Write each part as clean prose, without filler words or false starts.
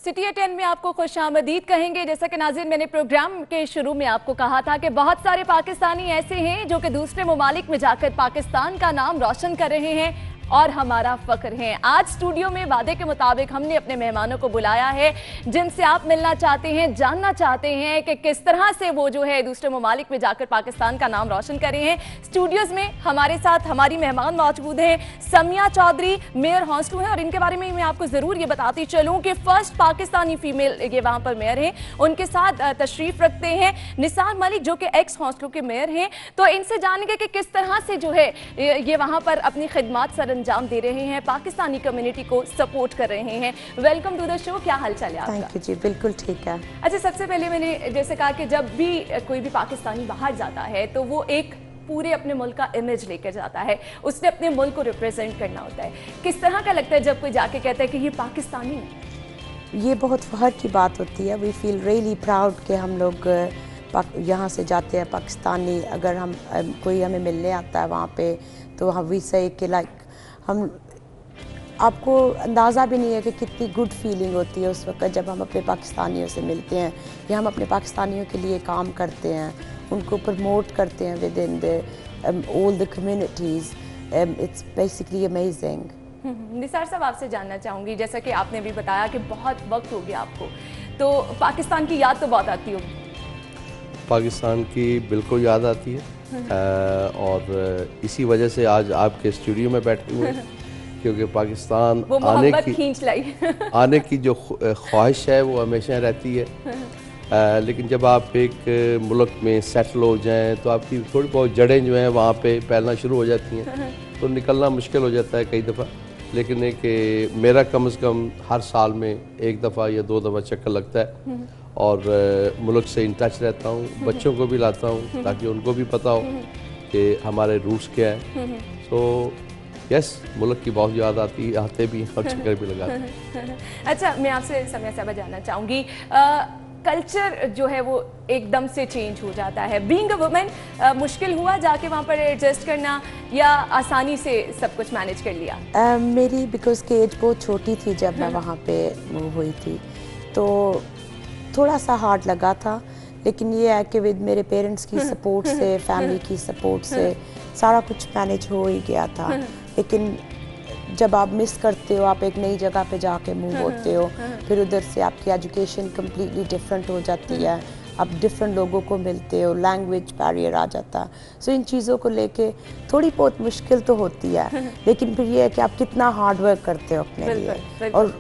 City eight 10 में आपको खुशामदीद कहेंगे। जैसा कि नाज़रीन, मैंने प्रोग्राम के शुरू में आपको कहा था कि बहुत सारे पाकिस्तानी ऐसे हैं जो कि दूसरे ममालिक में जाकर पाकिस्तान का नाम रोशन कर रहे हैं और हमारा फख्र है। आज स्टूडियो में वादे के मुताबिक हमने अपने मेहमानों को बुलाया है जिनसे आप मिलना चाहते हैं, जानना चाहते हैं कि किस तरह से वो जो है दूसरे ममालिक में जाकर पाकिस्तान का नाम रोशन कर रहे हैं। स्टूडियोज में हमारे साथ हमारी मेहमान मौजूद हैं। समिया चौधरी मेयर हॉस्टल हैं और इनके बारे में मैं आपको ज़रूर ये बताती चलूँ कि फर्स्ट पाकिस्तानी फीमेल ये वहाँ पर मेयर हैं। उनके साथ तशरीफ़ रखते हैं निसार मलिक जो कि एक्स हॉस्टल के मेयर हैं। तो इनसे जानेंगे कि किस तरह से जो है ये वहाँ पर अपनी खिदमत सर अंजाम दे रहे हैं, पाकिस्तानी कम्युनिटी को सपोर्ट कर रहे हैं। Welcome to the show. क्या हाल चाल है आपका? थैंक यू जी, बिल्कुल ठीक है। अच्छा, सबसे पहले मैंने जैसे कहा कि जब भी कोई भी पाकिस्तानी बाहर जाता है तो वो एक पूरे अपने मुल्क का इमेज लेकर जाता है, उसने अपने मुल्क को रिप्रेजेंट करना होता है। किस तरह का लगता है जब कोई जाके कहता है कि ये पाकिस्तानी है? ये बहुत फख्र की बात होती है। वी फील रियली प्राउड कि हम लोग यहाँ से जाते हैं पाकिस्तानी। अगर हम कोई हमें मिलने आता है वहाँ पे तो हम वी से कि लाइक हम आपको अंदाज़ा भी नहीं है कि कितनी गुड फीलिंग होती है उस वक्त जब हम अपने पाकिस्तानियों से मिलते हैं या हम अपने पाकिस्तानियों के लिए काम करते हैं, उनको प्रमोट करते हैं with in the all the communities. It's basically amazing. Nisar साहब, आपसे जानना चाहूँगी, जैसा कि आपने भी बताया कि बहुत वक्त हो गया आपको, तो पाकिस्तान की याद तो बहुत आती होगी। पाकिस्तान की बिल्कुल याद आती है और इसी वजह से आज आपके स्टूडियो में बैठे हुए हैं क्योंकि पाकिस्तान आने की जो ख्वाहिश है वो हमेशा रहती है। लेकिन जब आप एक मुल्क में सेटल हो जाएं तो आपकी थोड़ी बहुत जड़ें जो हैं वहाँ पे फैलना शुरू हो जाती हैं तो निकलना मुश्किल हो जाता है कई दफ़ा। लेकिन एक मेरा कम से कम हर साल में एक दफ़ा या दो दफ़ा चक्कर लगता है और मुल्क से इन टच रहता हूँ, बच्चों को भी लाता हूँ ताकि उनको भी पता हो कि हमारे रूट्स क्या है। सो यस, मुल्क की बहुत याद आती है, आते भी और चक्कर भी लगाते हैं। अच्छा, मैं आपसे समिया साहबा जानना चाहूँगी, कल्चर जो है वो एकदम से चेंज हो जाता है। बीइंग अ वुमेन मुश्किल हुआ जाके वहाँ पर एडजस्ट करना या आसानी से सब कुछ मैनेज कर लिया? मेरी बिकॉज की एज बहुत छोटी थी जब मैं वहाँ पे मूव हुई थी तो थोड़ा सा हार्ड लगा था। लेकिन ये है कि विद मेरे पेरेंट्स की सपोर्ट से, फैमिली की सपोर्ट से सारा कुछ मैनेज हो ही गया था। लेकिन जब आप मिस करते हो, आप एक नई जगह पे जाके मूव होते हो, फिर उधर से आपकी एजुकेशन कम्प्लीटली डिफरेंट हो जाती है, आप डिफरेंट लोगों को मिलते हो, लैंग्वेज बैरियर आ जाता है। सो इन चीज़ों को लेके थोड़ी बहुत मुश्किल तो होती है, लेकिन फिर ये है कि आप कितना हार्ड वर्क करते हो अपने लिए और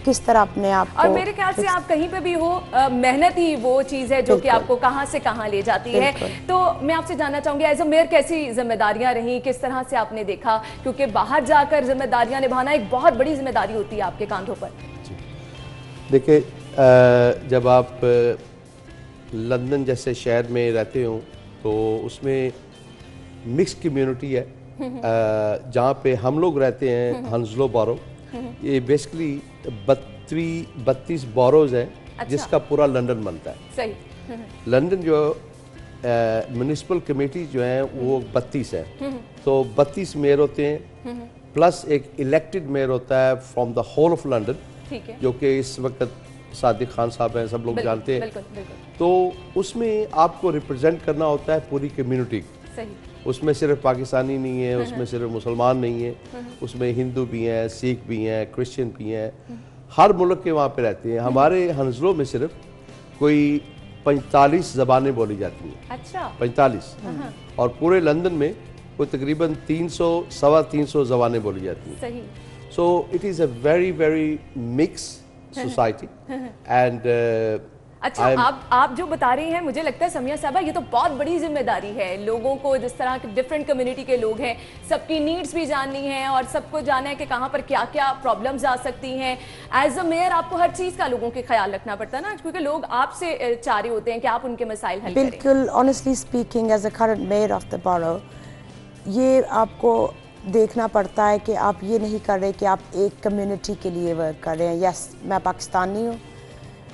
किस तरह अपने आप को। और मेरे ख्याल से आप कहीं पे भी हो, मेहनत ही वो चीज़ है जो कि आपको कहाँ से कहाँ ले जाती है। तो मैं आपसे जानना चाहूँगी, एज अ मेयर कैसी जिम्मेदारियाँ रहीं, किस तरह से आपने देखा, क्योंकि बाहर जाकर जिम्मेदारियाँ निभाना एक बहुत बड़ी जिम्मेदारी होती है आपके कांधों पर। देखिए, जब आप लंदन जैसे शहर में रहते हो तो उसमें मिक्स कम्युनिटी है। जहाँ पे हम लोग रहते हैं हंसलो बारो, ये बेसिकली 32 बोरोज है। अच्छा। जिसका पूरा लंदन बनता है। सही। लंदन जो म्युनिसिपल कमेटी जो है वो 32 है, तो 32 मेयर होते हैं प्लस एक इलेक्टेड मेयर होता है from the whole of London, जो कि इस वक्त सादिक खान साहब हैं, सब लोग जानते हैं। तो उसमें आपको रिप्रेजेंट करना होता है पूरी कम्युनिटी। उसमें सिर्फ पाकिस्तानी नहीं है, उसमें सिर्फ मुसलमान नहीं है, उसमें हिंदू भी हैं, सिख भी हैं, क्रिश्चियन भी हैं, हर मुल्क के वहाँ पे रहते हैं। हमारे हंसलों में सिर्फ कोई 45 ज़बानें बोली जाती हैं। अच्छा। 45। और पूरे लंदन में कोई तकरीबन 300 सवा 300 ज़बानें बोली जाती हैं। सही। So it is a very very mix society and अच्छा, आप जो बता रही हैं, मुझे लगता है समिया साहबा ये तो बहुत बड़ी जिम्मेदारी है। लोगों को, जिस तरह के डिफरेंट कम्युनिटी के लोग हैं, सबकी नीड्स भी जाननी है और सबको जानना है कि कहाँ पर क्या क्या प्रॉब्लम्स आ सकती हैं। एज अ मेयर आपको हर चीज़ का लोगों के ख्याल रखना पड़ता है ना, क्योंकि लोग आपसे चाह रहे होते हैं कि आप उनके मसाइल हल करें। बिल्कुल। Honestly speaking, as a current mayor of the borough, ये आपको देखना पड़ता है कि आप ये नहीं कर रहे कि आप एक कम्युनिटी के लिए वर्क कर रहे हैं। यस, मैं पाकिस्तानी हूँ,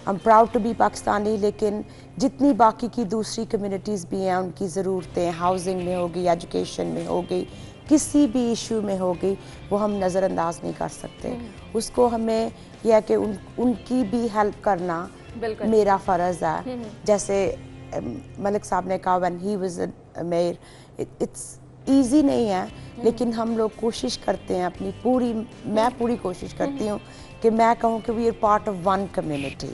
I am proud to be Pakistani, लेकिन जितनी बाकी की दूसरी कम्युनिटीज़ भी हैं उनकी ज़रूरतें हाउसिंग में होगी, एजुकेशन में होगी, किसी भी इशू में होगी वो हम नज़रअंदाज नहीं कर सकते। उसको हमें यह कि उनकी भी हेल्प करना मेरा फ़र्ज़ है। जैसे मलिक साहब ने कहा when he was mayor, it's easy नहीं है, लेकिन हम लोग कोशिश करते हैं मैं पूरी कोशिश करती हूँ कि मैं कहूँ कि we are part of one community,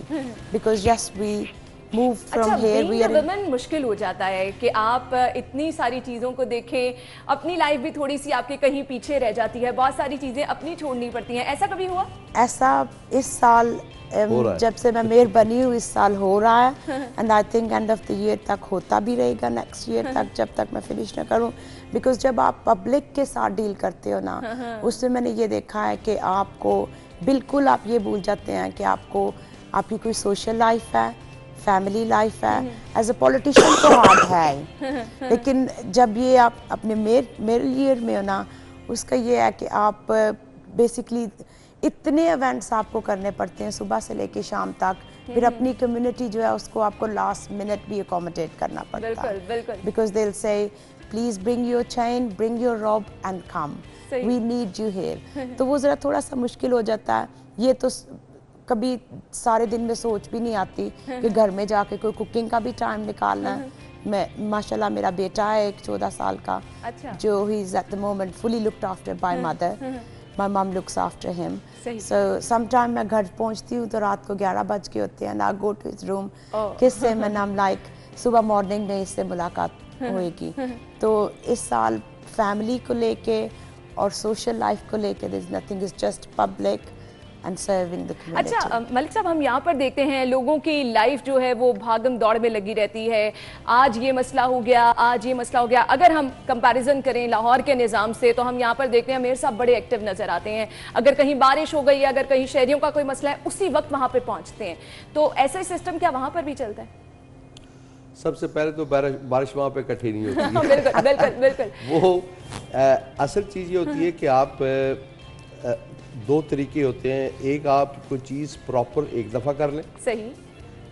because yes we move from here we are. Women मुश्किल हो जाता है कि आप इतनी सारी चीज़ों को देखें, अपनी लाइफ भी थोड़ी सी आपके कहीं पीछे रह जाती है, बहुत सारी चीज़ें अपनी छोड़नी पड़ती हैं। ऐसा कभी हुआ? ऐसा इस साल जब से मैं मेयर बनी हूँ इस साल हो रहा है, and I think end of the year तक होता भी रहेगा, नेक्स्ट ईयर तक, जब तक मैं फिनिश ना करूँ। बिकॉज जब आप पब्लिक के साथ डील करते हो ना, उससे मैंने ये देखा है कि आपको बिल्कुल आप ये भूल जाते हैं कि आपकी कोई सोशल लाइफ है, फैमिली लाइफ है। एज अ पॉलिटिशियन तो हार्ड है, लेकिन जब ये आप अपने मेयर ईयर में हो ना, उसका ये है कि आप बेसिकली इतने इवेंट्स आपको करने पड़ते हैं सुबह से लेके शाम तक, फिर अपनी कम्युनिटी जो है उसको आपको लास्ट मिनट भी अकोमोडेट करना पड़ता है, because they will say please bring your chain, bring your robe and come, we need you here. तो वो ज़रा थोड़ा सा मुश्किल हो जाता है। ये तो कभी सारे दिन में सोच भी नहीं आती कि घर में जाके कोई कुकिंग का भी टाइम निकालना है। मैं माशाल्लाह मेरा बेटा है एक 14 साल का, जो he is at the moment fully looked after by mother, my mom looks after him. So sometime मैं घर पहुंचती हूँ तो रात को 11 बज के होते हैं, and I go to his room, kiss him and I'm like सुबह मॉर्निंग में इससे मुलाकात होएगी। तो इस साल फैमिली को लेके और सोशल लाइफ को लेके there is nothing, is just public and serving the community. अच्छा मलिक साहब, हम यहाँ पर देखते हैं लोगों की लाइफ जो है वो भागम दौड़ में लगी रहती है। आज ये मसला हो गया, आज ये मसला हो गया। अगर हम कंपैरिजन करें लाहौर के निज़ाम से तो हम यहाँ पर देखते हैं मेयर साहब बड़े एक्टिव नज़र आते हैं। अगर कहीं बारिश हो गई है, अगर कहीं शहरियों का कोई मसला है, उसी वक्त वहाँ पे पहुँचते हैं। तो ऐसा ही सिस्टम क्या वहाँ पर भी चलता है? सबसे पहले तो बारिश वहाँ पे इकट्ठी नहीं होती है। बिल्कुल बिल्कुल बिल्कुल। वो असल चीज़ ये होती है कि आप दो तरीके होते हैं, एक आप कोई चीज़ प्रॉपर एक दफ़ा कर लें, सही,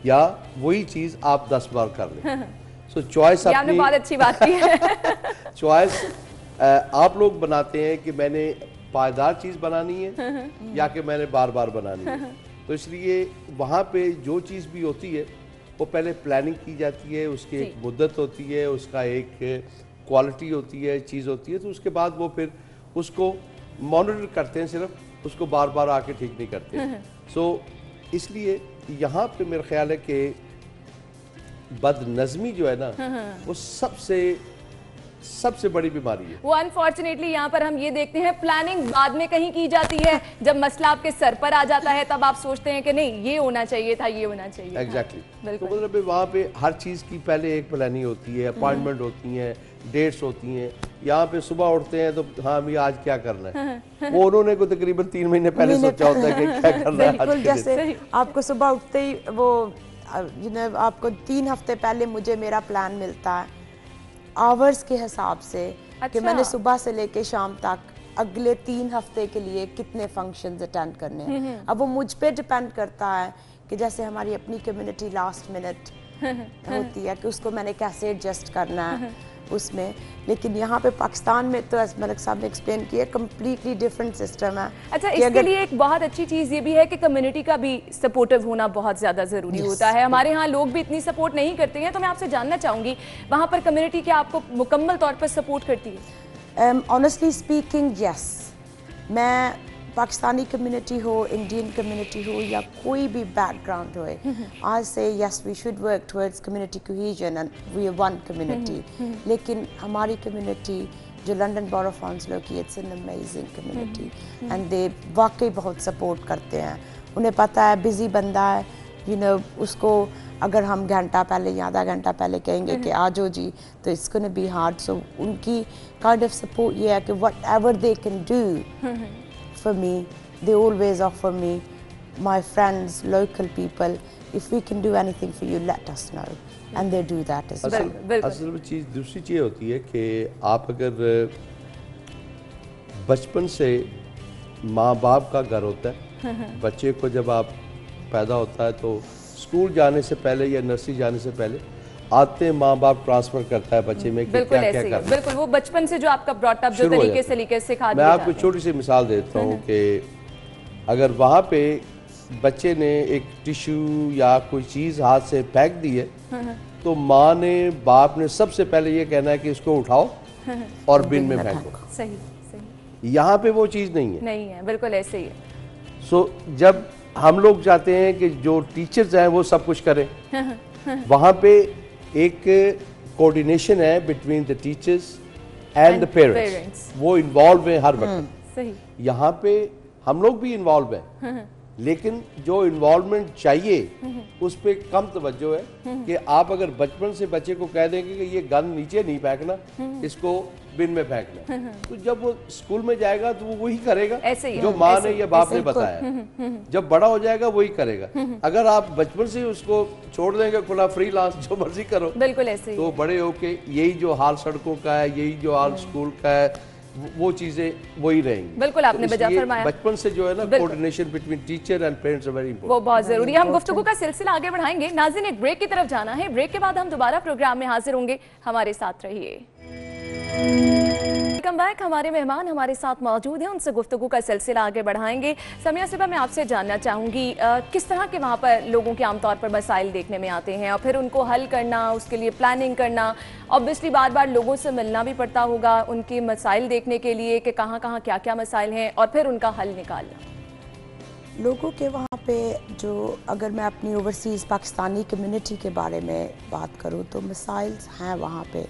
या वही चीज़ आप 10 बार कर लें। सो चॉइस आपने बहुत अच्छी बात की है। चॉइस आप लोग बनाते हैं कि मैंने पायदार चीज़ बनानी है या कि मैंने बार बार बनानी है। तो इसलिए वहाँ पे जो चीज़ भी होती है वो पहले प्लानिंग की जाती है, उसकी एक मुद्दत होती है, उसका एक क्वालिटी होती है, चीज़ होती है, तो उसके बाद वो फिर उसको मॉनिटर करते हैं, सिर्फ उसको बार बार आके ठीक नहीं करते। सो इसलिए यहाँ पे मेरा ख्याल है कि बदनज़मी जो है ना वो सबसे बड़ी बीमारी है। वो अनफॉर्चुनेटली यहाँ पर हम ये देखते हैं प्लानिंग बाद में कहीं की जाती है, जब मसला आपके सर पर आ जाता है तब आप सोचते हैं कि नहीं ये होना चाहिए था, ये होना चाहिए। एग्जैक्टली। तो मतलब वहाँ पे हर चीज़ की पहले एक प्लानिंग होती है, अपॉइंटमेंट होती हैं, डेट्स होती हैं। यहाँ पे सुबह उठते हैं तो हाँ भी आज क्या करना है, वो उन्होंने को तकरीबन 3 महीने पहले सोचा होता है कि क्या करना है आज के दिन। जैसे आपको सुबह उठते ही वो आपको 3 हफ्ते पहले मुझे मेरा प्लान मिलता है आवर्स के हिसाब से। अच्छा। कि मैंने सुबह से लेके शाम तक अगले 3 हफ्ते के लिए कितने फंक्शंस अटेंड करने हैं। अब वो मुझ पे डिपेंड करता है कि जैसे हमारी अपनी कम्युनिटी लास्ट मिनट होती है कि उसको मैंने कैसे एडजस्ट करना है उसमें। लेकिन यहाँ पे पाकिस्तान में तो मलिक साहब ने एक्सप्लेन किया कम्प्लीटली डिफरेंट सिस्टम है। अच्छा, इसके लिए एक बहुत अच्छी चीज़ ये भी है कि कम्युनिटी का भी सपोर्टिव होना बहुत ज़्यादा ज़रूरी होता है। हमारे यहाँ लोग भी इतनी सपोर्ट नहीं करते हैं, तो मैं आपसे जानना चाहूँगी वहाँ पर कम्युनिटी क्या आपको मुकम्मल तौर पर सपोर्ट करती है? Honestly speaking yes. मैं पाकिस्तानी कम्युनिटी हो, इंडियन कम्युनिटी हो या कोई भी बैकग्राउंड हो, आज से yes we should work towards community cohesion and we are one community. लेकिन हमारी कम्युनिटी जो लंदन बॉरो काउंसिल की, it's an amazing community and they वाकई बहुत सपोर्ट करते हैं। उन्हें पता है बिजी बंदा है, यू नो, उसको अगर हम घंटा पहले या आधा घंटा पहले कहेंगे कि आ जाओ जी, तो इट्स गोना बी हार्ड। सो उनकी काइंड ऑफ सपोर्ट ये है कि what ever they can do for me, they always offer me, my friends, local people, if we can do anything for you, let us know, and they do that as well. असल में चीज़ दूसरी चीज़ होती है कि आप अगर बचपन से माँ बाप का घर होता है, बच्चे को जब आप पैदा होता है तो स्कूल जाने से पहले या नर्सरी जाने से पहले आते माँ बाप ट्रांसफर करता है बच्चे में कि बिल्कुल क्या ऐसे क्या ही करना। बिल्कुल वो बचपन से जो आपका ब्रॉटअप जो शुरू हो तरीके जाता से लेके सिखा मैं दिए आपको जाते हैं। छोटी सी मिसाल देता हूँ कि अगर वहाँ पे बच्चे ने एक टिश्यू या कोई चीज़ हाथ से फेंक दी है तो माँ ने बाप ने सबसे पहले ये कहना है कि इसको उठाओ और बिन में फेंको। सही सही यहाँ पे वो चीज़ नहीं है। नहीं है, बिल्कुल ऐसे ही है। सो जब हम लोग चाहते हैं कि जो टीचर्स हैं वो सब कुछ करें, वहाँ पे एक कोऑर्डिनेशन है between the teachers and the parents, वो इन्वॉल्व हैं हर वक्त। सही यहाँ पे हम लोग भी इन्वॉल्व हैं, लेकिन जो इन्वॉल्वमेंट चाहिए उस पे कम तवज्जो है कि आप अगर बचपन से बच्चे को कह देंगे कि ये गन नीचे नहीं फेंकना, इसको बिन में फेंकना, तो जब वो स्कूल में जाएगा तो वो वही करेगा ऐसे ही जो माँ ने या बाप ने बताया। जब बड़ा हो जाएगा वही करेगा। अगर आप बचपन से उसको छोड़ देंगे खुला फ्रीलांस जो मर्जी करो, बिल्कुल ऐसे ही तो बड़े होके यही जो हाल सड़कों का है, यही जो हाल स्कूल का है, वो चीजें वही रहेंगी। बिल्कुल आपने तो बजा इसलिए फरमाया। बचपन से जो है ना coordination between teacher and parents is very important. वो बहुत जरूरी है। हम गुफ्तगू का सिलसिला आगे बढ़ाएंगे। नाज़रीन एक ब्रेक की तरफ जाना है, ब्रेक के बाद हम दोबारा प्रोग्राम में हाजिर होंगे, हमारे साथ रहिए। Welcome back. हमारे मेहमान हमारे साथ मौजूद हैं, उनसे गुफ्तगू का सिलसिला आगे बढ़ाएंगे। समिया सिबा, मैं आपसे जानना चाहूँगी किस तरह के वहाँ पर लोगों के आमतौर पर मसाइल देखने में आते हैं और फिर उनको हल करना, उसके लिए प्लानिंग करना, ऑब्वियसली बार बार लोगों से मिलना भी पड़ता होगा उनके मसाइल देखने के लिए कि कहाँ कहाँ क्या क्या मसाइल हैं और फिर उनका हल निकालना। लोगों के वहाँ पे जो, अगर मैं अपनी ओवरसीज़ पाकिस्तानी कम्युनिटी के बारे में बात करूँ तो मसाइल्स हैं वहाँ पे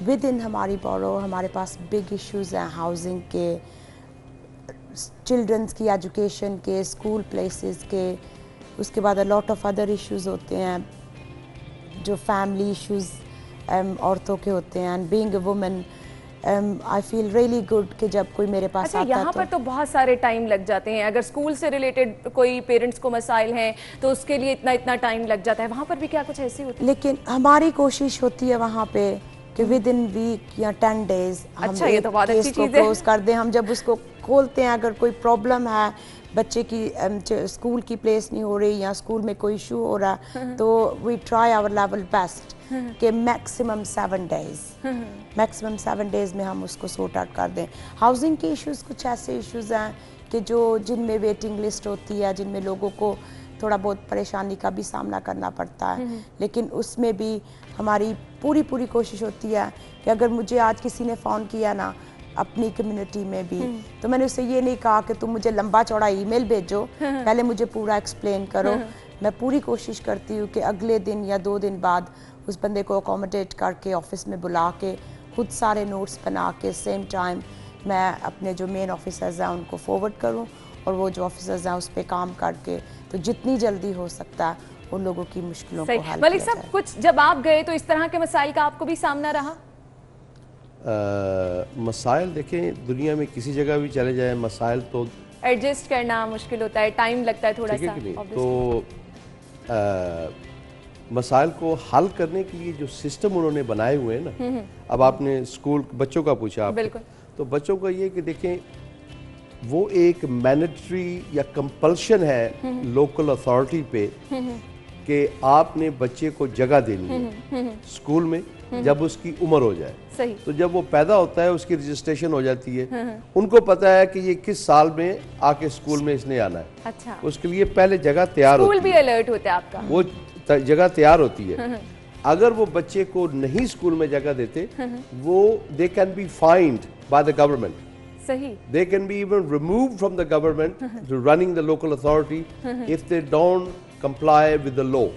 विद इन हमारी बोरो। हमारे पास बिग इश्यूज़ हैं हाउसिंग के, चिल्ड्रंस की एजुकेशन के, स्कूल प्लेसेस के, उसके बाद a lot of other issues होते हैं जो फैमिली इश्यूज़ औरतों के होते हैं। And being a woman I feel really good कि जब कोई मेरे पास आता है। यहाँ पर तो बहुत सारे टाइम लग जाते हैं। अगर स्कूल से रिलेटेड कोई पेरेंट्स को मसाइल हैं तो उसके लिए इतना इतना टाइम लग जाता है। वहाँ पर भी क्या कुछ ऐसी होती है? लेकिन हमारी कोशिश होती है वहाँ पे कि विद इन वीक या 10 डेज हम ये तो बहुत अच्छी केस को चीज़ है। क्लोज कर दें। हम जब उसको खोलते हैं, अगर कोई प्रॉब्लम है, बच्चे की स्कूल की प्लेस नहीं हो रही या स्कूल में कोई इशू हो रहा है, तो we try our level best कि मैक्सिमम 7 डेज में हम उसको सॉर्ट आउट कर दें। हाउसिंग के इश्यूज़ कुछ ऐसे इश्यूज़ हैं कि जिनमें वेटिंग लिस्ट होती है, जिनमें लोगों को थोड़ा बहुत परेशानी का भी सामना करना पड़ता है, लेकिन उसमें भी हमारी पूरी कोशिश होती है कि अगर मुझे आज किसी ने फ़ोन किया ना अपनी कम्युनिटी में भी, तो मैंने उससे ये नहीं कहा कि तुम मुझे लंबा चौड़ा ईमेल भेजो, पहले मुझे पूरा एक्सप्लेन करो। मैं पूरी कोशिश करती हूँ कि अगले दिन या 2 दिन बाद उस बंदे को अकोमोडेट करके ऑफिस में बुला के खुद सारे नोट्स बना के सेम टाइम मैं अपने जो मेन ऑफिसर्स हैं उनको फॉरवर्ड करूँ और वो जो ऑफिसर्स हैं उस पर काम करके तो जितनी जल्दी हो सकता है उन लोगों की मुश्किलों को हल मलिक किया साहब, जाए। कुछ जब आप गए तो इस तरह के मसाइल का आपको भी सामना रहा? मसाइल देखें, दुनिया में किसी जगह भी चले जाए मसाइल तो एडजस्ट करना मुश्किल होता है, टाइम लगता है थोड़ा ठीक है सा कि नहीं। obviously। तो मसाइल को हल करने के लिए जो सिस्टम उन्होंने बनाए हुए हैं ना, अब आपने स्कूल बच्चों का पूछा आप, बिल्कुल। तो बच्चों का ये कि देखें वो एक मैंडेटरी या कंपल्शन है लोकल अथॉरिटी पे कि आपने बच्चे को जगह देनी है स्कूल में जब उसकी उम्र हो जाए। सही। तो जब वो पैदा होता है उसकी रजिस्ट्रेशन हो जाती है, उनको पता है कि ये किस साल में आके स्कूल में इसने आना है। अच्छा, उसके लिए पहले जगह तैयार स्कूल होती भी है, अलर्ट होता है आपका? वो जगह तैयार होती है। अगर वो बच्चे को नहीं स्कूल में जगह देते, वो they can be find by the government. सही। They can be even removed from the government to running the local authority if they don't comply with the law.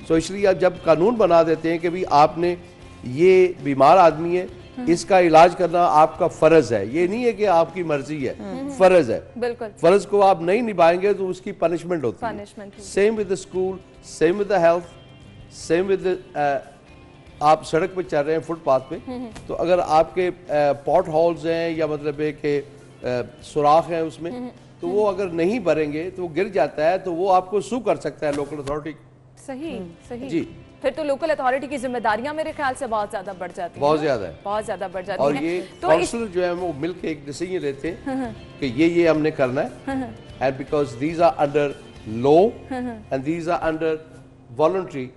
So इसलिए आप जब कानून बना देते हैं कि भी आपने ये बीमार आदमी है, इसका इलाज करना आपका फर्ज है, ये नहीं है कि आपकी मर्जी है, फर्ज है। बिल्कुल। फर्ज को आप नहीं निभाएंगे तो उसकी पनिशमेंट होती है। Punishment। Same with the school, same with the health, same with आप सड़क पे चल रहे हैं फुटपाथ पे, तो अगर आपके पॉट होल्स हैं या मतलब है कि सुराख हैं उसमें, तो वो अगर नहीं भरेंगे तो वो गिर जाता है, तो वो आपको सू कर सकता है लोकल अथॉरिटी। सही सही जी। फिर तो लोकल अथॉरिटी की जिम्मेदारियां मेरे ख्याल से बहुत ज्यादा बढ़ जाती हैं। बहुत ज्यादा है, बहुत ज्यादा बढ़ जाती और हैं। ये तो काउंसलर जो है वो मिलकर एक डिसीजन लेते हैं कि ये हमने करना है, and because these are under law and these are under voluntary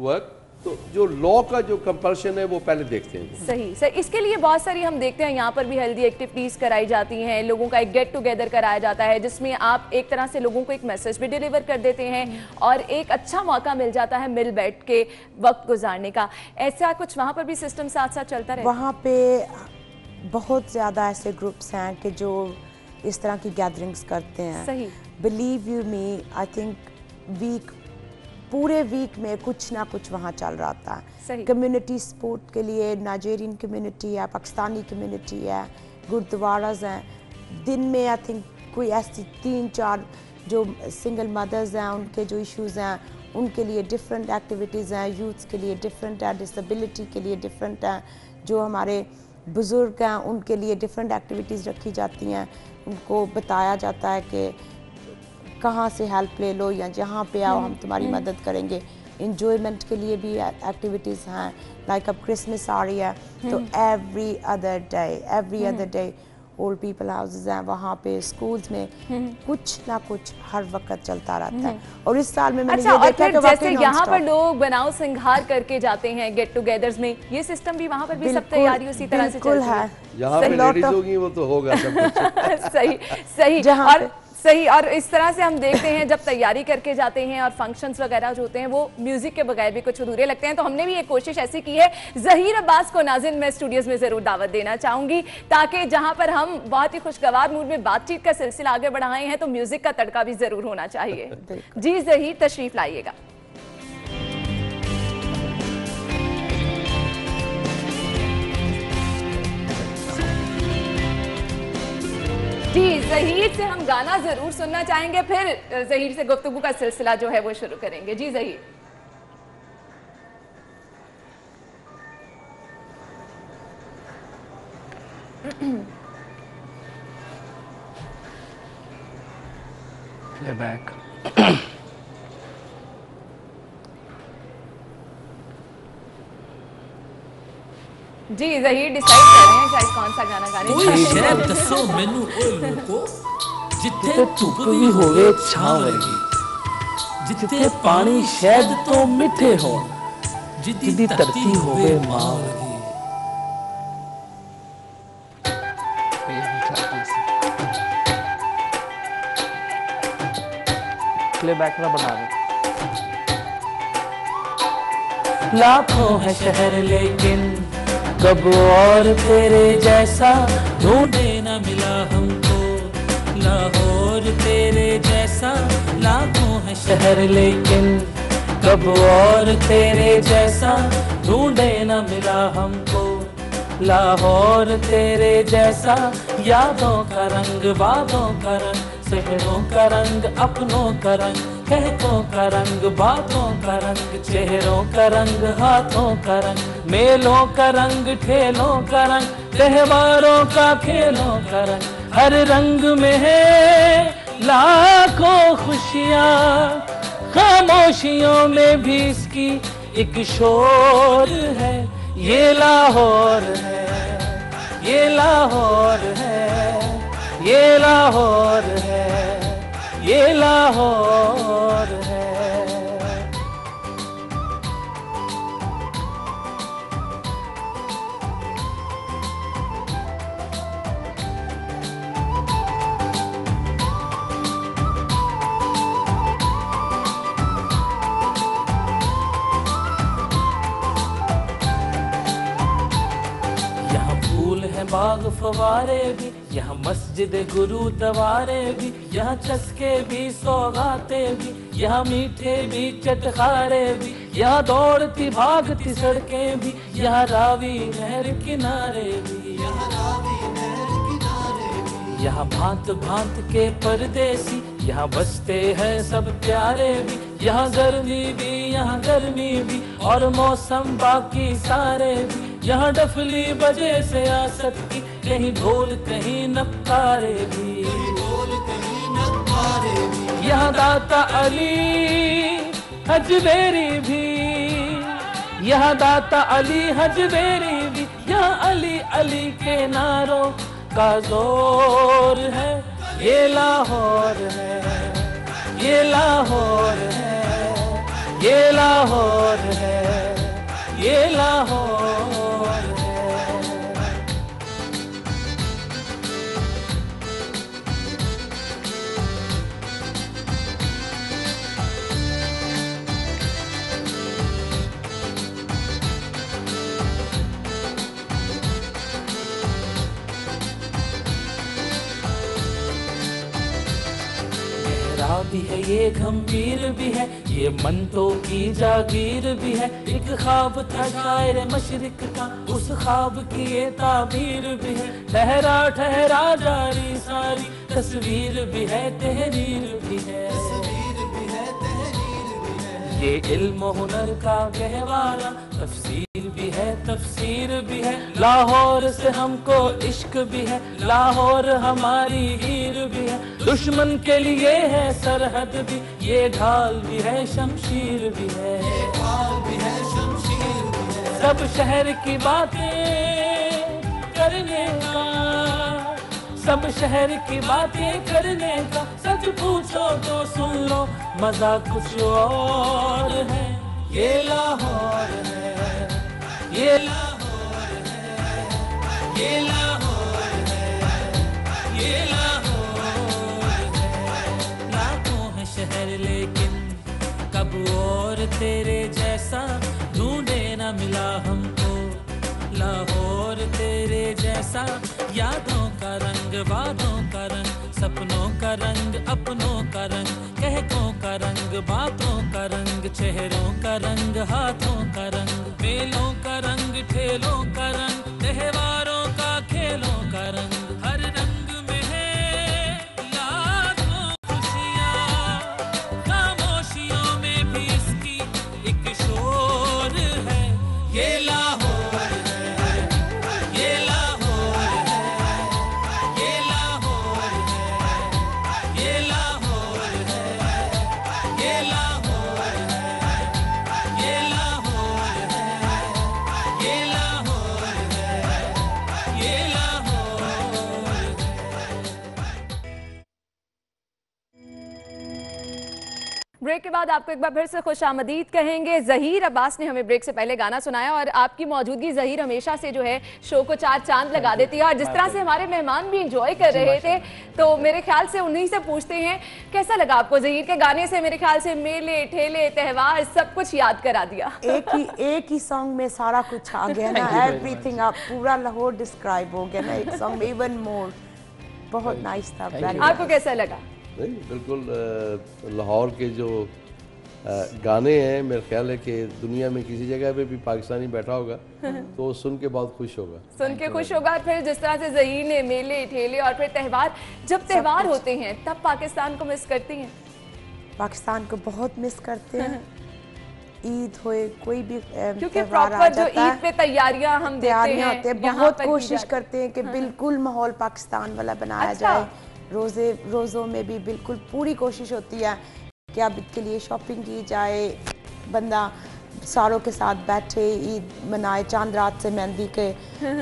work, तो जो लॉ का जो कंपल्शन है वो पहले देखते हैं। सही सही। इसके लिए बहुत सारी हम देखते हैं यहाँ पर भी हेल्दी एक्टिविटीज कराई जाती हैं, लोगों का एक गेट टुगेदर कराया जाता है जिसमें आप एक तरह से लोगों को एक मैसेज भी डिलीवर कर देते हैं और एक अच्छा मौका मिल जाता है मिल बैठ के वक्त गुजारने का। ऐसा कुछ वहाँ पर भी सिस्टम साथ साथ चलता रहता है? वहाँ पे बहुत ज़्यादा ऐसे ग्रुप्स हैं कि जो इस तरह की गैदरिंग्स करते हैं। सही। Believe you me, I think पूरे वीक में कुछ ना कुछ वहाँ चल रहा था। कम्युनिटी सपोर्ट के लिए नाइजेरियन कम्युनिटी है, पाकिस्तानी कम्युनिटी है, गुरुद्वाराज हैं। दिन में आई थिंक कोई ऐसी 3-4 जो सिंगल मदर्स हैं उनके जो इश्यूज़ हैं उनके लिए डिफरेंट एक्टिविटीज़ हैं, यूथ्स के लिए डिफरेंट है, डिसेबिलिटी के लिए डिफरेंट है, जो हमारे बुज़ुर्ग हैं उनके लिए डिफरेंट एक्टिविटीज़ रखी जाती हैं। उनको बताया जाता है कि कहाँ से हेल्प ले लो या जहाँ पे आओ हम तुम्हारी मदद करेंगे। इंजॉयमेंट के लिए भी एक्टिविटीज़ हैं, लाइक अब क्रिसमस आ रही है तो every other day old people houses हैं, वहाँ पे स्कूल्स में कुछ ना कुछ हर वक्त चलता रहता है। और इस साल में मैंने ये देखा कि जैसे यहाँ पर लोग बनाओ सिंगार करके जाते हैं गेट टुगेदर्स में, ये सिस्टम भी वहाँ पर भी सब तैयारी उसी तरह से चलती है। यहाँ पे लेडीज होगी वो तो होगा सब कुछ। सही सही। और सही, और इस तरह से हम देखते हैं जब तैयारी करके जाते हैं और फंक्शंस वगैरह जो होते हैं वो म्यूजिक के बगैर भी कुछ अधूरे लगते हैं। तो हमने भी एक कोशिश ऐसी की है, ज़हीर अब्बास को नाज़रीन मैं स्टूडियोज में जरूर दावत देना चाहूंगी ताकि जहां पर हम बहुत ही खुशगवार मूड में बातचीत का सिलसिला आगे बढ़ाए हैं तो म्यूजिक का तड़का भी जरूर होना चाहिए। जी ज़हीर, तशरीफ लाइएगा। जी, ज़हीर से हम गाना जरूर सुनना चाहेंगे, फिर ज़हीर से गुफ्तगू का सिलसिला जो है वो शुरू करेंगे। जी ज़हीर। प्लेबैक। जी ज़हीर डिसाइड कर रहे हैं शायद कौन सा गाना गाने शहर दसो मैनू ओ लोको जिथे धुप भी होवे छां वर्गी, जिथे पानी शहद तो मिठे हो, जिदी धरती होवे मां वर्गी। प्लेबैक ना बढ़ा दे। लाखों है शहर लेकिन कब और तेरे जैसा ढूंढे न मिला हमको, लाहौर तेरे जैसा। लाखों है शहर लेकिन कब और तेरे जैसा ढूंढे न मिला हमको, लाहौर तेरे जैसा। यादों का रंग, बातों का रंग, शहरों का रंग, अपनों का रंग, कहतों का रंग, बातों का रंग, चेहरों का रंग, हाथों का रंग, मेलों का रंग, ठेलों का रंग, त्योहारों का, खेलों का रंग। हर रंग में है लाखों खुशियाँ, खामोशियों में भी इसकी एक शोर है। ये लाहौर है, ये लाहौर है, ये लाहौर है, ये लाहौर है। बाग फवारे भी, यहाँ मस्जिद गुरुद्वारे भी, यहाँ चस्के भी सौगाते भी, यहाँ मीठे भी चटखारे भी, यहाँ दौड़ती भागती सड़कें भी, यहाँ रावी नहर किनारे भी, यहाँ भांत भांत के परदेसी, यहाँ बसते हैं सब प्यारे भी, यहाँ गर्मी भी, यहाँ गर्मी भी, और मौसम बाकी सारे भी। यहाँ डफली बजे से आ सकती, कहीं ढोल कहीं नक्कारे भी, यहाँ दाता अली हजबेरी भी, यहाँ दाता अली हजबेरी भी, यहाँ अली अली के नारों का जोर है। ये लाहौर है, ये लाहौर है, ये लाहौर है, बड़ा भी है ये गंभीर भी है, ये मंतों की जागीर भी है। एक ख्वाब था शायर मशरिक का, उस ख्वाब की ये ताबीर भी है। ठहरा ठहरा जारी सारी तस्वीर भी है, तहरीर भी है। ये इल्म हुनर का गहवारा, तफसीर भी है, तफसीर भी है। लाहौर से हमको इश्क भी है, लाहौर हमारी हीर भी है। दुश्मन के लिए है सरहद भी, ये ढाल भी है, शमशीर भी है। सब शहर की बातें करने का, सब शहर की बातें करने का। सच पूछो तो सुन लो, मजा कुछ और है। ये लाहौर है, ये लाहौर है, ये लाहौर है, ये लाहौर है। लाखों है शहर लेकिन कब और तेरे जैसा ढूंढे न मिला हमको। लाहौर तेरे जैसा, यादों का रंग, बातों का रंग, सपनों का रंग, अपनों का रंग, कहकों का रंग, बातों का रंग, चेहरों का रंग, हाथों का रंग, मेलों का रंग, ठेलों का रंग, त्योहारों का, खेलों का रंग। हर रंग में है लाखों खुशियाँ, खामोशियों में भी इसकी एक शोर है। ये लाहौर ब्रेक के बाद आपको एक बार फिर से खुशामदीद कहेंगे। ज़हीर अब्बास ने हमें ब्रेक से पहले गाना सुनाया और आपकी मौजूदगी ज़हीर हमेशा से जो है शो को चार चांद लगा देती है। और जिस तरह से हमारे मेहमान भी इंजॉय कर रहे थे, तो मेरे ख्याल से उन्हीं से पूछते हैं कैसा लगा आपको ज़हीर के गाने से? मेरे ख्याल से मेले, ठेले, त्यौहार सब कुछ याद करा दिया। एक ही सॉन्ग में सारा कुछ आ गया ना, एवरीथिंग, आप पूरा लाहौर डिस्क्राइब हो गया ना एक सॉन्ग में, इवन मोर। बहुत नाइस था। आपको कैसा लगा? नहीं, बिल्कुल लाहौर के जो गाने हैं, मेरा ख्याल है कि दुनिया में किसी जगह पे भी पाकिस्तानी बैठा होगा तो सुन के बहुत खुश होगा, सुन के खुश होगा। फिर जिस तरह से ज़हीर ने मेले, ठेले और फिर त्यौहार, जब त्यौहार होते हैं तब पाकिस्तान को मिस करती हैं? पाकिस्तान को बहुत मिस करते हैं। ईद होए, कोई भी क्योंकि प्रॉपर जो ईद पे तैयारियां हम देखते हैं, बहुत कोशिश करते हैं कि बिल्कुल माहौल पाकिस्तान वाला बनाया जाए। रोज़ों में भी बिल्कुल पूरी कोशिश होती है कि अब ईद के लिए शॉपिंग की जाए, बंदा सारों के साथ बैठे ईद मनाए, चांद रात से मेहंदी के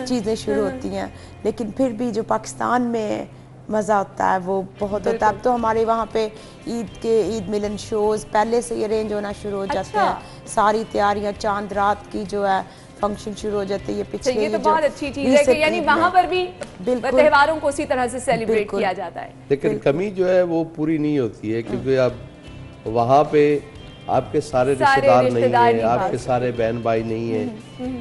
चीज़ें शुरू होती हैं। लेकिन फिर भी जो पाकिस्तान में मज़ा होता है वो बहुत होता है। अब तो हमारे वहाँ पे ईद मिलन शोज़ पहले से ही अरेंज होना शुरू हो जाते हैं। सारी तैयारियाँ चांद रात की जो है फंक्शन शुरू हो जाते हैं। ये पिछले ये तो बहुत अच्छी चीज़ है कि यानी वहाँ पर भी त्योहारों को उसी तरह से सेलिब्रेट किया जाता है। लेकिन कमी जो है वो पूरी नहीं होती है, क्योंकि अब वहाँ पे आपके सारे रिश्तेदार नहीं है, आपके सारे बहन भाई नहीं है।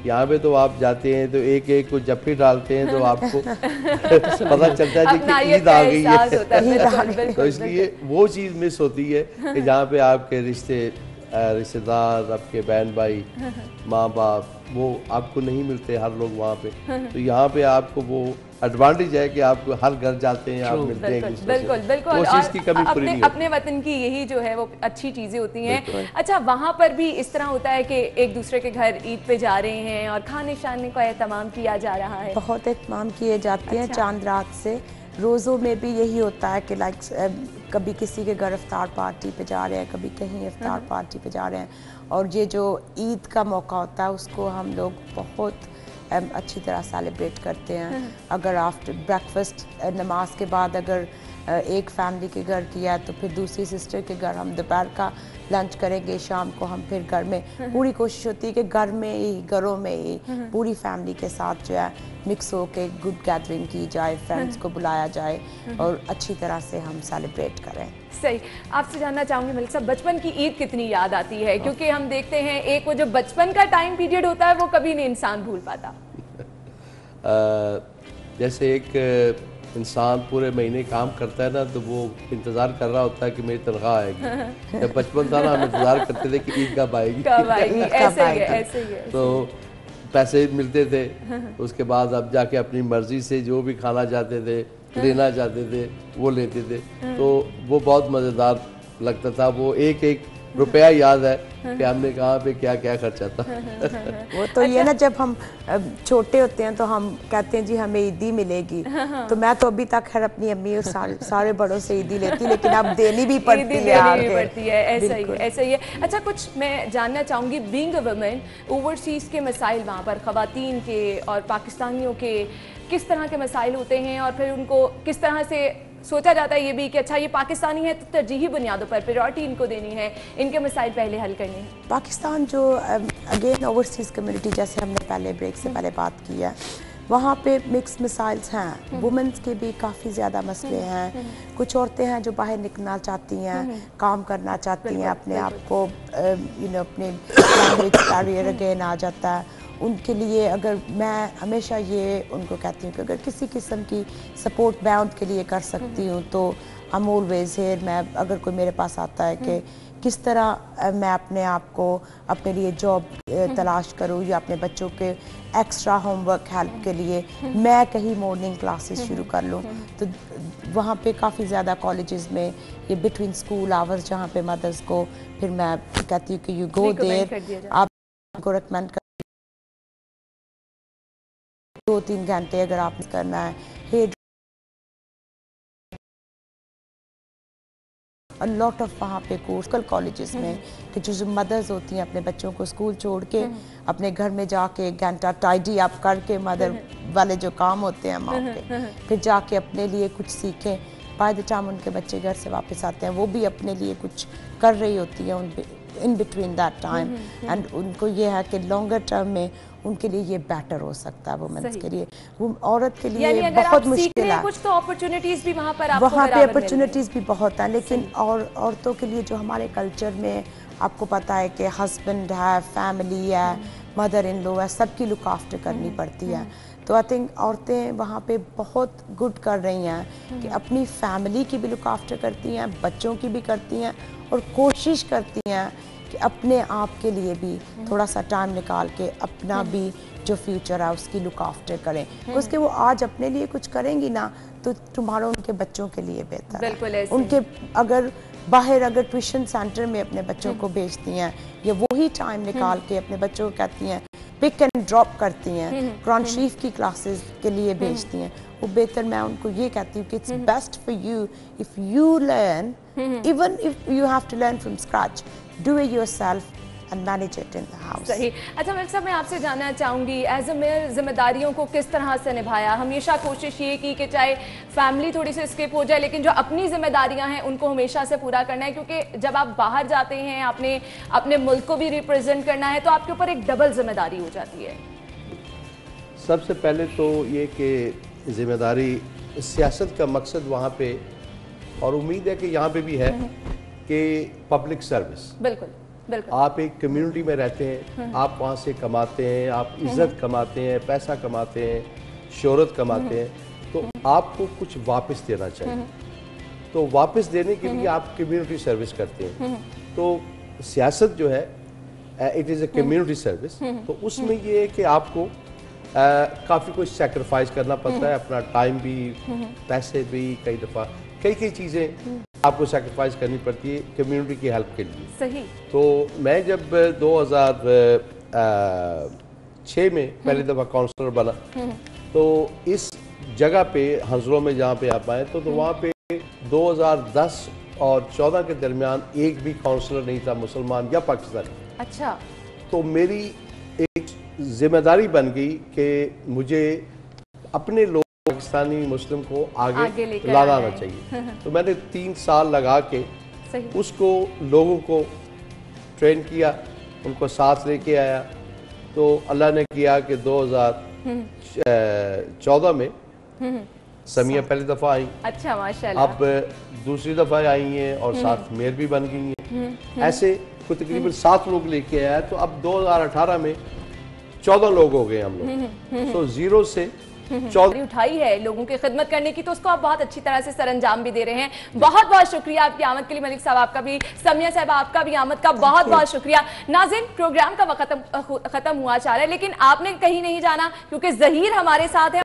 यहाँ पे तो आप जाते हैं तो एक एक को जप्पी डालते हैं तो आपको पता चलता है कि ईद आ गई है। तो इसलिए वो चीज़ मिस होती है कि जहाँ पे आपके रिश्तेदार, आपके बहन भाई, माँ बाप, वो आपको नहीं मिलते हर लोग वहाँ पे। तो यहाँ पे आपको वो एडवांटेज है कि आप हर घर जाते हैं, आप मिलते हैं। बिल्कुल बिल्कुल। वो चीज़ की कमी पूरी नहीं होती। अपने वतन की यही जो है वो अच्छी चीज़ें होती हैं। अच्छा, वहाँ पर भी इस तरह होता है कि एक दूसरे के घर ईद पे जा रहे हैं और खाने शाने का एहतमाम किया जा रहा है? बहुत एहतमाम किए जाते हैं चांद रात से। रोज़ों में भी यही होता है कि कभी किसी के घर इफ्तार पार्टी पे जा रहे हैं, कभी कहीं इफ्तार पार्टी पे जा रहे हैं। और ये जो ईद का मौका होता है उसको हम लोग बहुत अच्छी तरह सेलिब्रेट करते हैं। अगर आफ्टर ब्रेकफास्ट नमाज के बाद अगर एक फैमिली के घर किया तो फिर दूसरी सिस्टर के घर हम दोपहर का लंच करेंगे, शाम को हम फिर घर में। पूरी कोशिश होती है कि घरों में ही पूरी फैमिली के साथ जो है मिक्स हो के गुड गैदरिंग की जाए, फ्रेंड्स को बुलाया जाए और अच्छी तरह से हम सेलिब्रेट करें। सही। आपसे जानना चाहूँगी मलिक साहब, बचपन की ईद कितनी याद आती है? क्योंकि हम देखते हैं एक वो जो बचपन का टाइम पीरियड होता है वो कभी नहीं इंसान भूल पाता। जैसे एक इंसान पूरे महीने काम करता है ना तो वो इंतज़ार कर रहा होता है कि मेरी तनख्वाह आएगी। जब बचपन था ना हम इंतज़ार करते थे कि ईद कब आएगी, कब आएगी, कब ऐसे ही है, आएगी। ऐसे ही है। तो पैसे मिलते थे, उसके बाद अब जाके अपनी मर्जी से जो भी खाना चाहते थे, लेना चाहते थे, वो लेते थे। तो वो बहुत मज़ेदार लगता था। वो एक एक रुपया याद है कि हमने कहाँ पे क्या क्या खर्चा था। वो तो ये ना, जब हम छोटे होते हैं तो हम कहते हैं जी हमें ईदी मिलेगी, तो मैं तो अभी तक खैर अपनी अम्मी और सारे बड़ों से ईदी लेती, लेकिन अब देनी भी पड़ती है, देनी भी पड़ती है, ऐसा ही है, ऐसा ही है। अच्छा, कुछ मैं जानना चाहूँगी, बीइंग अ वुमेन, ओवरसीज़ के मसाइल वहाँ पर ख़वातीन के और पाकिस्तानियों के किस तरह के मसाइल होते हैं, और फिर उनको किस तरह से सोचा जाता है ये भी कि अच्छा ये पाकिस्तानी है तो तरजीही बुनियादों पर प्रायोरिटी इनको देनी है, इनके मसाइल पहले हल करने हैं। पाकिस्तान जो अगेन ओवरसीज़ कम्युनिटी, जैसे हमने पहले ब्रेक से पहले बात की है, वहाँ पे मिक्स मिसाइल्स हैं। वुमेंस के भी काफ़ी ज़्यादा मसले हैं। कुछ औरतें हैं जो बाहर निकलना चाहती हैं, काम करना चाहती हैं, अपने आप को अपने लैंग्वेज कैरियर अगेन आ जाता है उनके लिए। अगर मैं हमेशा ये उनको कहती हूँ कि अगर किसी किस्म की सपोर्ट मैं उनके लिए कर सकती हूँ तो आई एम ऑलवेज हियर। मैं अगर कोई मेरे पास आता है कि किस तरह मैं अपने आप को अपने लिए जॉब तलाश करूँ या अपने बच्चों के एक्स्ट्रा होमवर्क हेल्प के लिए मैं कहीं मॉर्निंग क्लासेस शुरू कर लूँ, तो वहाँ पे काफ़ी ज़्यादा कॉलेजेस में ये बिटवीन स्कूल आवर्स जहाँ पे मदर्स को फिर मैं कहती हूँ कि यू गो देयर, आप को रिकमेंड कर 2-3 घंटे अगर आपने करना है हेयर लॉट ऑफ वहाँ पे कोर्स कॉलेजेस में कि जो मदर्स होती हैं अपने बच्चों को स्कूल छोड़ के अपने घर में जाके 1 घंटा टाइडी अप करके मदर वाले जो काम होते हैं माँ के, फिर जाके अपने लिए कुछ सीखें। बाय द टाइम उनके बच्चे घर से वापस आते हैं वो भी अपने लिए कुछ कर रही होती है in between that time, and उनको ये है कि लॉन्गर टर्म में उनके लिए ये बेटर हो सकता है वुमेन्स के लिए। वो औरत के लिए बहुत मुश्किल है। कुछ तो अपॉर्चुनिटीज भी वहाँ पर आपको वहाँ पे अपॉर्चुनिटीज भी बहुत है, लेकिन और औरतों के लिए जो हमारे कल्चर में आपको पता है कि हस्बैंड है, फैमिली है, मदर इन लॉ है, सबकी लुक आफ्टर करनी पड़ती है। तो आई थिंक औरतें वहाँ पे बहुत गुड कर रही हैं कि अपनी फैमिली की भी लुक आफ्टर करती हैं, बच्चों की भी करती हैं, और कोशिश करती हैं कि अपने आप के लिए भी थोड़ा सा टाइम निकाल के अपना भी जो फ्यूचर है उसकी लुक आफ्टर करें, उसके वो आज अपने लिए कुछ करेंगी ना तो तुम्हारा उनके बच्चों के लिए बेहतर है। उनके अगर बाहर अगर ट्यूशन सेंटर में अपने बच्चों को भेजती हैं या वही टाइम निकाल के अपने बच्चों को कहती हैं पिक एंड ड्रॉप करती हैं, कुरान शरीफ की क्लासेस के लिए भेजती हैं, वो बेहतर। मैं उनको ये कहती हूँ कि it's best for you if you learn, even if you have to learn from scratch, do it yourself and manage it in the house. सही। अच्छा मिल्क साहब, मैं आपसे जानना चाहूँगी एज अ मेयर जिम्मेदारियों को किस तरह से निभाया? हमेशा कोशिश ये की कि चाहे फैमिली थोड़ी सी स्किप हो जाए लेकिन जो अपनी जिम्मेदारियां हैं उनको हमेशा से पूरा करना है, क्योंकि जब आप बाहर जाते हैं आपने अपने मुल्क को भी रिप्रेजेंट करना है तो आपके ऊपर एक डबल जिम्मेदारी हो जाती है। सबसे पहले तो ये कि जिम्मेदारी सियासत का मकसद वहाँ पे, और उम्मीद है कि यहाँ पे भी है, कि पब्लिक सर्विस। बिल्कुल बिल्कुल। आप एक कम्युनिटी में रहते हैं, आप वहाँ से कमाते हैं, आप इज्जत कमाते हैं, पैसा कमाते हैं, शोहरत कमाते हैं, तो आपको कुछ वापस देना चाहिए। तो वापस देने के लिए आप कम्युनिटी सर्विस करते हैं। तो सियासत जो है it is a community service, तो उसमें ये है कि आपको काफ़ी कुछ सेक्रीफाइस करना पड़ता है, अपना टाइम भी, पैसे भी, कई दफ़ा कई चीज़ें आपको सेक्रीफाइस करनी पड़ती है कम्युनिटी की हेल्प के लिए। सही। तो मैं जब 2006 में पहली दफ़ा काउंसलर बना, तो इस जगह पे हंसरों में जहाँ पे आप आए तो वहाँ पे 2010 और 14 के दरमियान एक भी काउंसलर नहीं था मुसलमान या पाकिस्तानी। अच्छा। तो मेरी एक जिम्मेदारी बन गई कि मुझे अपने लोग पाकिस्तानी मुस्लिम को आगे लाना चाहिए। तो मैंने 3 साल लगा के उसको लोगों को ट्रेन किया, उनको साथ लेके आया। तो अल्लाह ने किया कि 2014 में समिया पहली दफ़ा आई। अच्छा, माशाल्लाह। अब दूसरी दफ़ा आई हैं और साथ मेयर भी बन गई हैं। ऐसे कोई तकरीबन 7 लोग लेके आया। तो अब 2018 में 14 लोग हो गए हम लोग। तो 0 से उठाई है लोगों की खिदमत करने की, तो उसको आप बहुत अच्छी तरह से सरंजाम भी दे रहे हैं। बहुत बहुत शुक्रिया आपकी आमद के लिए मलिक साहब, आपका भी, समिया साहब आपका भी आमद का बहुत बहुत शुक्रिया। नाज़रीन, प्रोग्राम का वक्त खत्म हुआ जा रहा है, लेकिन आपने कहीं नहीं जाना क्योंकि ज़हीर हमारे साथ है।